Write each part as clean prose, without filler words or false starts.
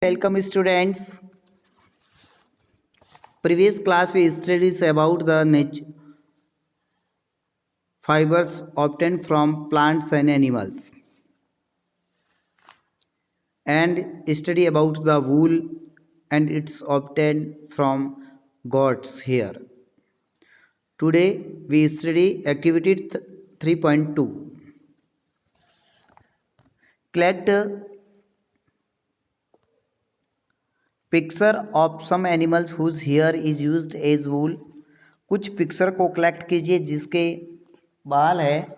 Welcome students. Previous class we studied about the fibers obtained from plants and animals and study about the wool and it's obtained from goats here. Today we study activity 3.2. Collect picture of some animals whose hair is used as wool. कुछ picture को collect कीजिए जिसके बाल है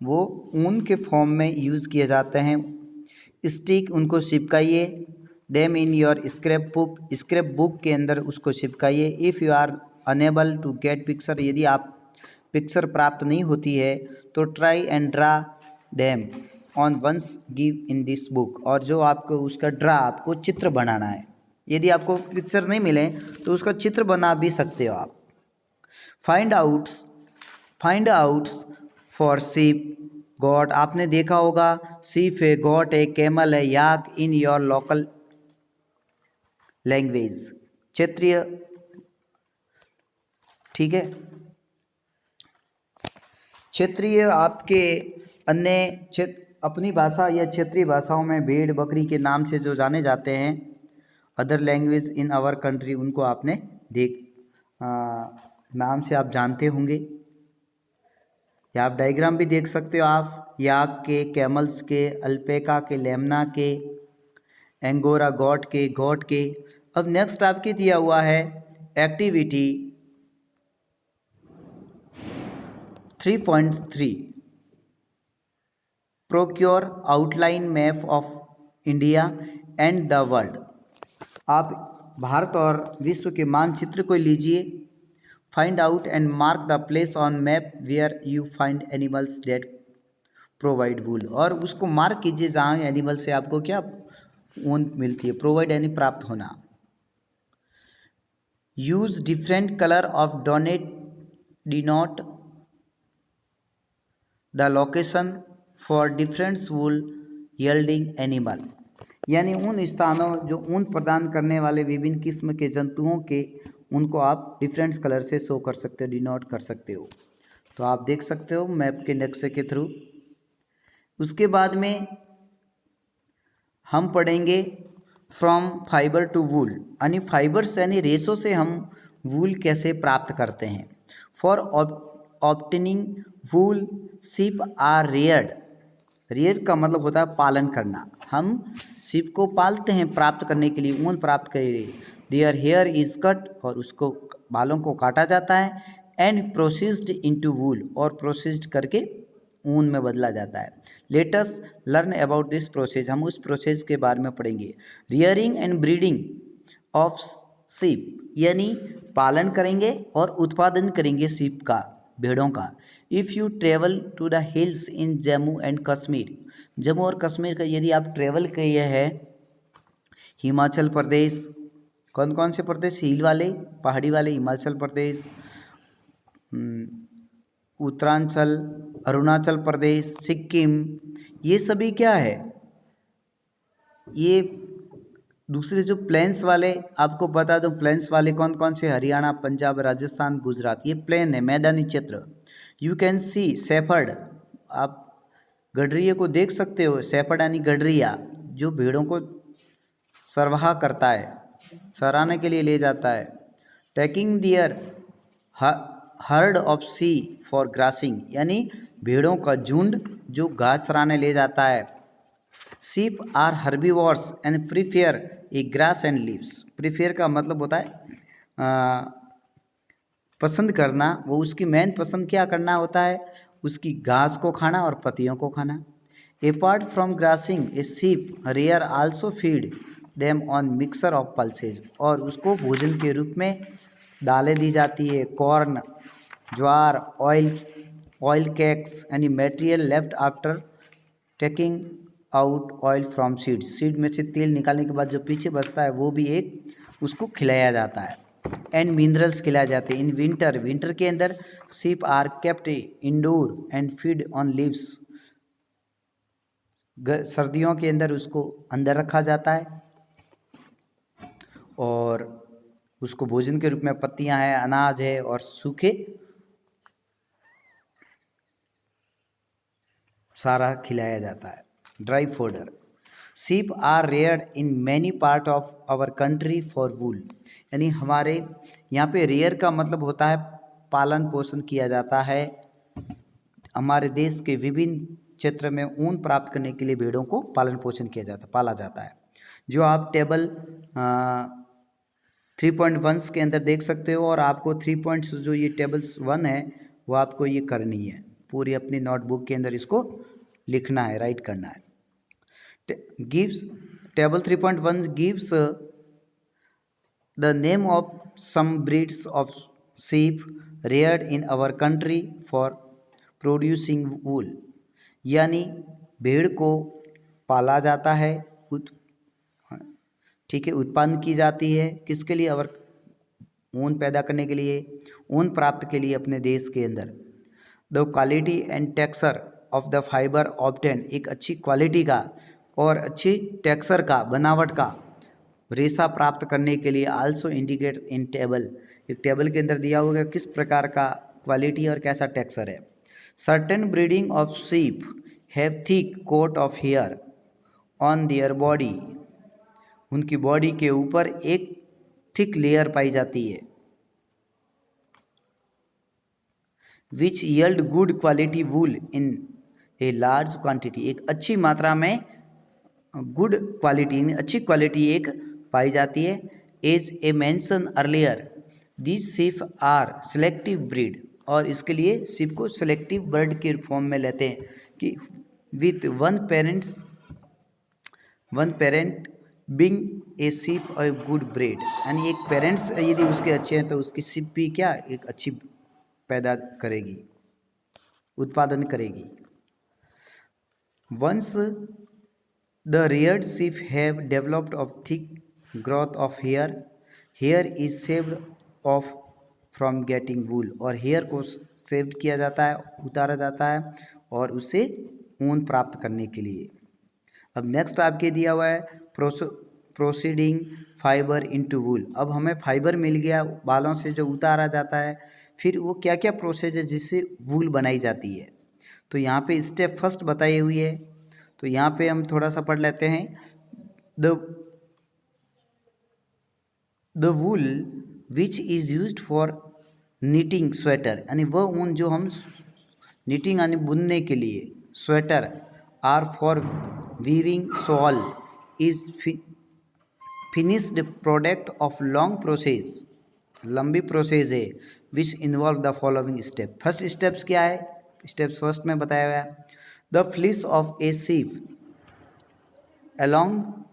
वो ऊन के form में यूज़ किए जाते हैं। स्टिक उनको चिपकाइए। Them in your scrap book के अंदर उसको चिपकाइए। If you are unable to get picture, यदि आप पिक्चर प्राप्त नहीं होती है तो try and draw them on ones give in this book. और जो आपको उसका आपको चित्र बनाना है। यदि आपको पिक्चर नहीं मिले तो उसका चित्र बना भी सकते हो आप। Find out for sheep, got. आपने देखा होगा शीप है, गॉट है, कैमल है, याक इन योर लोकल लैंग्वेज, क्षेत्रीय। ठीक है, क्षेत्रीय आपके अन्य अपनी भाषा या क्षेत्रीय भाषाओं में भेड़ बकरी के नाम से जो जाने जाते हैं, other language in our country, उनको आपने नाम से आप जानते होंगे। या आप डायग्राम भी देख सकते हो आप, याक के, कैमल्स के, अल्पेका के, लेमना के, एंगोरा गॉट के। अब नेक्स्ट आपके दिया हुआ है activity 3.3 procure outline map of India and the world. आप भारत और विश्व के मानचित्र को लीजिए। Find out and mark the place on map where you find animals that provide wool. और उसको मार्क कीजिए जहाँ एनिमल से आपको क्या ऊन मिलती है, प्रोवाइड यानी प्राप्त होना। Use different colour of denote the location for different wool yielding animal. यानी उन स्थानों जो ऊन प्रदान करने वाले विभिन्न किस्म के जंतुओं के उनको आप डिफरेंट कलर से शो कर सकते हो, डिनोट कर सकते हो। तो आप देख सकते हो मैप के नक्शे के थ्रू। उसके बाद में हम पढ़ेंगे फ्रॉम फाइबर टू वूल, यानी फाइबर्स यानी रेशों से हम वूल कैसे प्राप्त करते हैं। For obtaining wool sheep are reared. Rear का मतलब होता है पालन करना। हम शीप को पालते हैं प्राप्त करने के लिए, ऊन प्राप्त के लिए। देयर हेयर इज कट, और उसको बालों को काटा जाता है। एंड प्रोसेस्ड इनटू वूल, और प्रोसेस्ड करके ऊन में बदला जाता है। Let us learn about this process. हम उस प्रोसेस के बारे में पढ़ेंगे। Rearing and breeding of sheep, यानी पालन करेंगे और उत्पादन करेंगे शीप का, भेड़ों का। If you travel to the hills in Jammu and Kashmir, Jammu और कश्मीर का यदि आप ट्रेवल किए हैं, हिमाचल प्रदेश, कौन कौन से प्रदेश, हिल वाले, पहाड़ी वाले, हिमाचल प्रदेश, उत्तरांचल, अरुणाचल प्रदेश, सिक्किम, ये सभी क्या है, ये दूसरे जो प्लेन्स वाले, आपको बता दूं प्लेन्स वाले कौन कौन से, हरियाणा, पंजाब, राजस्थान, गुजरात, ये प्लेन है, मैदानी क्षेत्र। यू कैन सी शेफर्ड, आप गडरिये को देख सकते हो। शेफर्ड यानी गडरिया, जो भेड़ों को सरवाह करता है, सराहने के लिए ले जाता है। Taking their herd of sheep for grazing, यानी भेड़ों का झुंड जो घास चराने ले जाता है। Sheep are herbivores and prefer a grass and leaves. Prefer का मतलब होता है पसंद करना। वो उसकी मेन पसंद क्या करना होता है, उसकी घास को खाना और पत्तियों को खाना। Apart from grazing a sheep rear also feed them on mixer of pulses, और उसको भोजन के रूप में दालें दी जाती है, कॉर्न, ज्वार, ऑयल केक्स, यानी material left after taking out oil from seeds. Seed में से तेल निकालने के बाद जो पीछे बचता है वो भी एक उसको खिलाया जाता है। एंड मिनरल्स खिलाए जाते हैं। इन विंटर के अंदर sheep are kept indoor and feed on leaves. सर्दियों के अंदर उसको अंदर रखा जाता है। और उसको भोजन के रूप में पत्तियां हैं, अनाज है और सूखे सारा खिलाया जाता है, dry fodder. Sheep are reared in many part of our country for wool, यानी हमारे यहाँ पे रेयर का मतलब होता है पालन पोषण किया जाता है। हमारे देश के विभिन्न क्षेत्र में ऊन प्राप्त करने के लिए भेड़ों को पालन पोषण किया जाता, पाला जाता है। जो आप टेबल 3.1 के अंदर देख सकते हो, और आपको 3 पॉइंट्स जो ये टेबल्स 1 है वो आपको ये करनी है, पूरी अपनी नोटबुक के अंदर इसको लिखना है, राइट करना है। Gives table 3.1 gives the name of some breeds of sheep reared in our country for producing wool, यानी भेड़ को पाला जाता है, ठीक है, उत्पन्न की जाती है किसके लिए? अवर ऊन पैदा करने के लिए, ऊन प्राप्त के लिए अपने देश के अंदर। The quality and texture of the fibre obtain, एक अच्छी क्वालिटी का और अच्छी टेक्सचर का, बनावट का रेशा प्राप्त करने के लिए आल्सो इंडिकेट इन टेबल, एक टेबल के अंदर दिया होगा किस प्रकार का क्वालिटी और कैसा टेक्सचर है। Certain breeding of sheep have thick coat of hair on their body, उनकी बॉडी के ऊपर एक थिक लेयर पाई जाती है। Which yield good quality wool in a large quantity, एक अच्छी मात्रा में गुड क्वालिटी, अच्छी क्वालिटी एक पाई जाती है। As a mention earlier this sheep are selective breed, और इसके लिए शीप को सेलेक्टिव बर्ड के फॉर्म में लेते हैं कि with one parent being a sheep और गुड ब्रीड, यानी एक पेरेंट्स यदि उसके अच्छे हैं तो उसकी शीप भी क्या एक अच्छी पैदा करेगी, उत्पादन करेगी। Once the reared sheep have developed of thick growth of hair, hair is shaved off from getting wool, और हेयर को सेव्ड किया जाता है, उतारा जाता है और उससे ऊन प्राप्त करने के लिए। अब नेक्स्ट आपके दिया हुआ है प्रोसीडिंग फाइबर इनटू वूल, अब हमें फाइबर मिल गया बालों से जो उतारा जाता है, फिर वो क्या क्या प्रोसेस है जिससे वूल बनाई जाती है। तो यहाँ पे स्टेप फर्स्ट बताई हुई है, तो यहाँ पे हम थोड़ा सा पढ़ लेते हैं। The wool which is used for knitting sweater, यानी वह ऊन जो हम निटिंग यानी बुनने के लिए sweater, or for weaving shawl is finished product of long process, लंबी प्रोसेस है, which involve the following step. First steps क्या है? स्टेप्स फर्स्ट में बताया गया, the fleece of a sheep along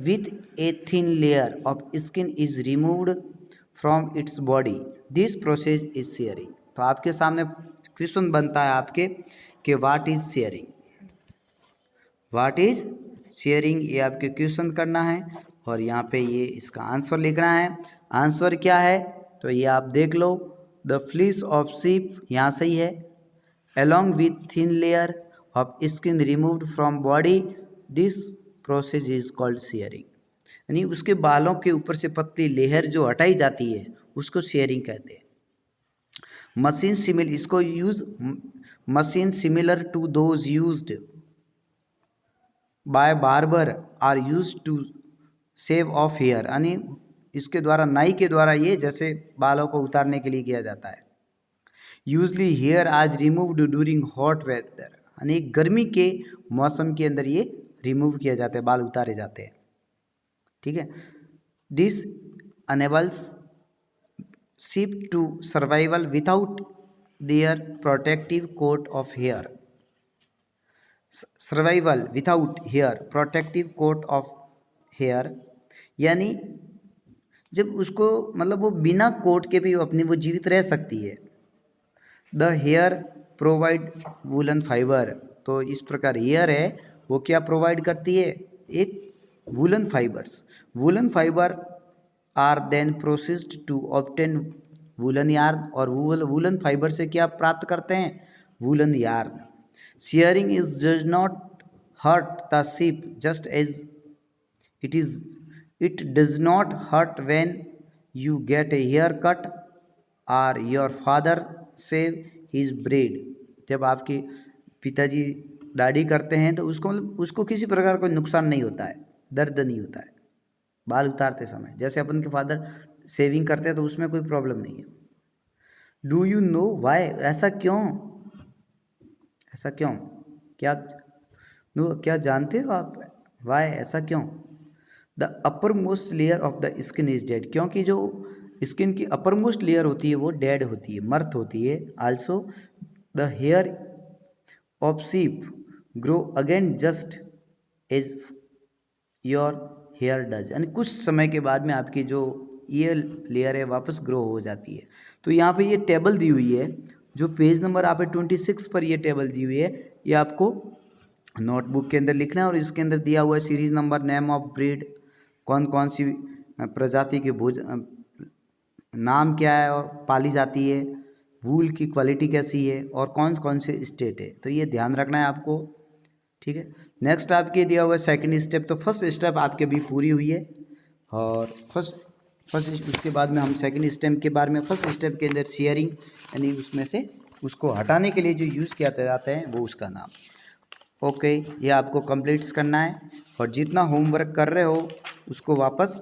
with a thin layer of skin is removed from its body, this process is shearing। तो आपके सामने question बनता है आपके कि what is sharing, what is sharing, ये आपके क्वेश्चन करना है और यहाँ पे ये इसका आंसर लिखना है। आंसर क्या है तो ये आप देख लो, द फ्लीस ऑफ sheep यहाँ सही है, along with thin layer of skin removed from body, this process is called shearing, यानी उसके बालों के ऊपर से पतली लेयर जो हटाई जाती है उसको शेयरिंग कहते हैं। मशीन सिमिलर, इसको use machine similar to those used by barber or used to shave off hair, यानी इसके द्वारा नाई के द्वारा ये जैसे बालों को उतारने के लिए किया जाता है। यूजली हेयर आज रिमूव्ड ड्यूरिंग हॉट वेदर, यानी गर्मी के मौसम के अंदर ये रिमूव किया जाता है, बाल उतारे जाते हैं, ठीक है। This enables sheep to survival without their protective coat of hair, survival without hair, protective coat of hair, यानी जब उसको मतलब वो बिना कोट के भी अपनी वो जीवित रह सकती है। The hair provide woollen fibre, तो इस प्रकार हेयर है वो क्या प्रोवाइड करती है, एक woollen fibres. Woollen fibre are then processed to obtain woollen yarn, और वूलन फाइबर से क्या प्राप्त करते हैं, woollen yarn. Shearing is does not hurt the sheep just as it is it does not hurt when you get a hair cut or your father shave his beard. जब आपके पिताजी दाढ़ी करते हैं तो उसको मतलब उसको किसी प्रकार कोई नुकसान नहीं होता है, दर्द नहीं होता है बाल उतारते समय। जैसे अपन के फादर सेविंग करते हैं तो उसमें कोई प्रॉब्लम नहीं है। डू यू नो वाई, ऐसा क्यों, ऐसा क्यों, क्या नो क्या जानते हो आप वाई, ऐसा क्यों? The upper most layer of the skin is dead, क्योंकि जो स्किन की अपर मोस्ट लेयर होती है वो डेड होती है, मर्त होती है। Also the hair of sheep grow again just as your hair does, यानी कुछ समय के बाद में आपकी जो ये लेयर है वापस ग्रो हो जाती है। तो यहाँ पे ये टेबल दी हुई है, जो पेज नंबर आप 26 पर ये टेबल दी हुई है, ये आपको नोटबुक के अंदर लिखना है। और इसके अंदर दिया हुआ है series number, name of breed, कौन कौन सी प्रजाति के भोज नाम क्या है और पाली जाती है, वूल की क्वालिटी कैसी है और कौन कौन से स्टेट है, तो ये ध्यान रखना है आपको। ठीक है, नेक्स्ट आपके दिया हुआ है सेकंड स्टेप। तो फर्स्ट स्टेप आपकी अभी पूरी हुई है और फर्स्ट उसके बाद में हम सेकंड स्टेप के बारे में, फर्स्ट स्टेप के अंदर शेयरिंग, यानी उसमें से उसको हटाने के लिए जो यूज़ किया जाता है वो उसका नाम। ओके, ये आपको कंप्लीट करना है और जितना होमवर्क कर रहे हो उसको वापस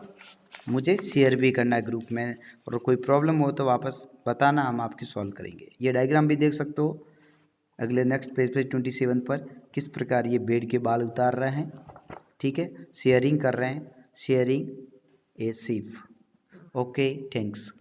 मुझे शेयर भी करना है ग्रुप में, और कोई प्रॉब्लम हो तो वापस बताना, हम आपकी सॉल्व करेंगे। ये डायग्राम भी देख सकते हो अगले नेक्स्ट पेज 27 पर, किस प्रकार ये बेड के बाल उतार रहे हैं। ठीक है, शेयरिंग कर रहे हैं, sharing a sheaf. Okay, thanks.